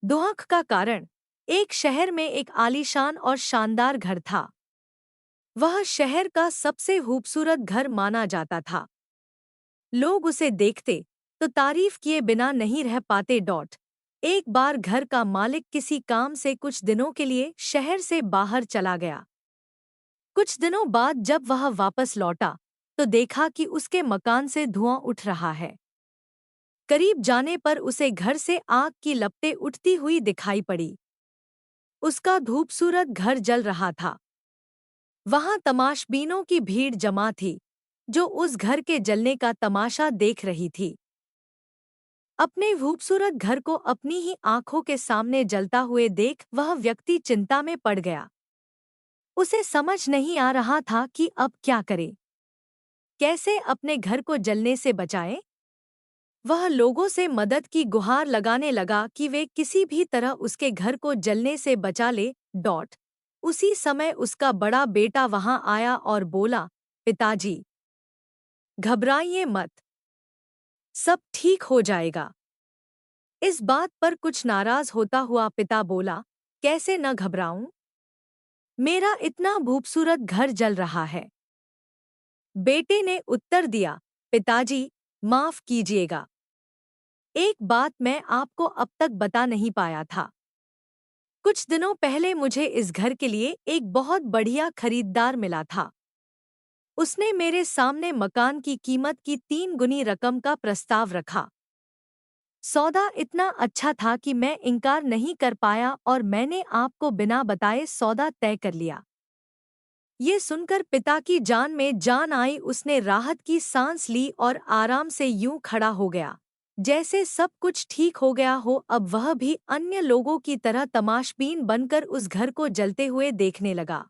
दुहक का कारण। एक शहर में एक आलीशान और शानदार घर था। वह शहर का सबसे खूबसूरत घर माना जाता था। लोग उसे देखते तो तारीफ किए बिना नहीं रह पाते। एक बार घर का मालिक किसी काम से कुछ दिनों के लिए शहर से बाहर चला गया। कुछ दिनों बाद जब वह वापस लौटा तो देखा कि उसके मकान से धुआं उठ रहा है। करीब जाने पर उसे घर से आग की लपटें उठती हुई दिखाई पड़ी। उसका खूबसूरत घर जल रहा था। वहां तमाशबीनों की भीड़ जमा थी जो उस घर के जलने का तमाशा देख रही थी। अपने खूबसूरत घर को अपनी ही आंखों के सामने जलता हुए देख वह व्यक्ति चिंता में पड़ गया। उसे समझ नहीं आ रहा था कि अब क्या करे, कैसे अपने घर को जलने से बचाए। वह लोगों से मदद की गुहार लगाने लगा कि वे किसी भी तरह उसके घर को जलने से बचा ले। उसी समय उसका बड़ा बेटा वहां आया और बोला, पिताजी, घबराइए मत, सब ठीक हो जाएगा। इस बात पर कुछ नाराज होता हुआ पिता बोला, कैसे न घबराऊं? मेरा इतना खूबसूरत घर जल रहा है। बेटे ने उत्तर दिया, पिताजी, माफ कीजिएगा, एक बात मैं आपको अब तक बता नहीं पाया था। कुछ दिनों पहले मुझे इस घर के लिए एक बहुत बढ़िया खरीदार मिला था। उसने मेरे सामने मकान की कीमत की 3 गुनी रकम का प्रस्ताव रखा। सौदा इतना अच्छा था कि मैं इनकार नहीं कर पाया और मैंने आपको बिना बताए सौदा तय कर लिया। ये सुनकर पिता की जान में जान आई। उसने राहत की सांस ली और आराम से यूं खड़ा हो गया जैसे सब कुछ ठीक हो गया हो। अब वह भी अन्य लोगों की तरह तमाशबीन बनकर उस घर को जलते हुए देखने लगा।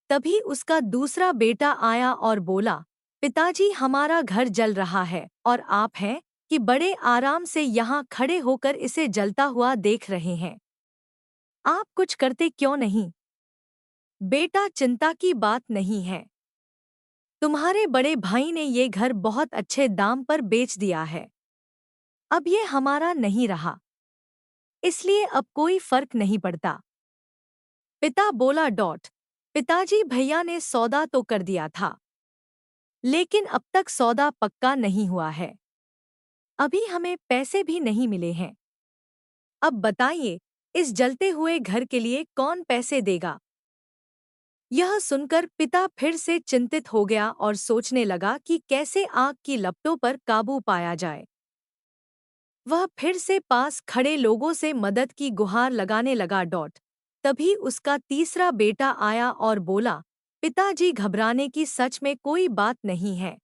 तभी उसका दूसरा बेटा आया और बोला, पिताजी, हमारा घर जल रहा है और आप हैं कि बड़े आराम से यहाँ खड़े होकर इसे जलता हुआ देख रहे हैं। आप कुछ करते क्यों नहीं? बेटा, चिंता की बात नहीं है। तुम्हारे बड़े भाई ने ये घर बहुत अच्छे दाम पर बेच दिया है। अब ये हमारा नहीं रहा, इसलिए अब कोई फर्क नहीं पड़ता। पिता बोला। पिताजी, भैया ने सौदा तो कर दिया था, लेकिन अब तक सौदा पक्का नहीं हुआ है। अभी हमें पैसे भी नहीं मिले हैं। अब बताइए, इस जलते हुए घर के लिए कौन पैसे देगा? यह सुनकर पिता फिर से चिंतित हो गया और सोचने लगा कि कैसे आग की लपटों पर काबू पाया जाए। वह फिर से पास खड़े लोगों से मदद की गुहार लगाने लगा। तभी उसका तीसरा बेटा आया और बोला, पिताजी, घबराने की सच में कोई बात नहीं है।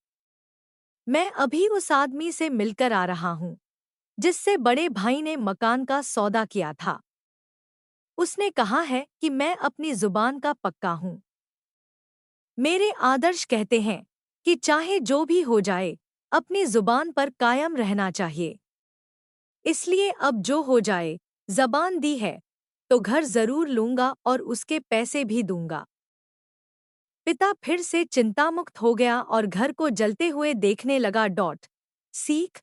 मैं अभी उस आदमी से मिलकर आ रहा हूँ जिससे बड़े भाई ने मकान का सौदा किया था। उसने कहा है कि मैं अपनी जुबान का पक्का हूँ। मेरे आदर्श कहते हैं कि चाहे जो भी हो जाए, अपनी जुबान पर कायम रहना चाहिए। इसलिए अब जो हो जाए, जबान दी है तो घर जरूर लूंगा और उसके पैसे भी दूंगा। पिता फिर से चिंतामुक्त हो गया और घर को जलते हुए देखने लगा। सीख,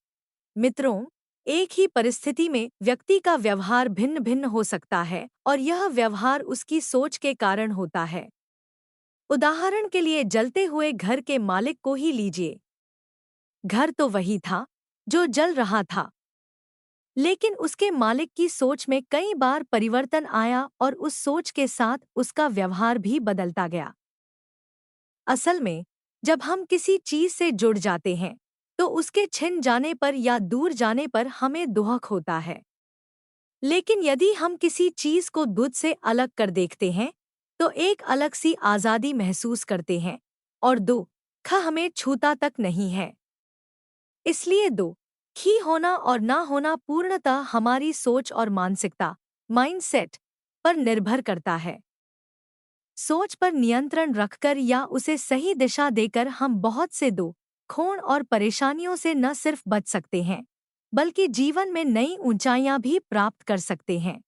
मित्रों, एक ही परिस्थिति में व्यक्ति का व्यवहार भिन्न भिन्न हो सकता है और यह व्यवहार उसकी सोच के कारण होता है। उदाहरण के लिए जलते हुए घर के मालिक को ही लीजिए। घर तो वही था जो जल रहा था, लेकिन उसके मालिक की सोच में कई बार परिवर्तन आया और उस सोच के साथ उसका व्यवहार भी बदलता गया। असल में जब हम किसी चीज से जुड़ जाते हैं तो उसके छिन जाने पर या दूर जाने पर हमें दुख होता है। लेकिन यदि हम किसी चीज को दूध से अलग कर देखते हैं तो एक अलग सी आजादी महसूस करते हैं और दुख हमें छूता तक नहीं है। इसलिए दुखी होना और ना होना पूर्णतः हमारी सोच और मानसिकता, माइंडसेट पर निर्भर करता है। सोच पर नियंत्रण रखकर या उसे सही दिशा देकर हम बहुत से खोड़ और परेशानियों से न सिर्फ बच सकते हैं, बल्कि जीवन में नई ऊंचाइयां भी प्राप्त कर सकते हैं।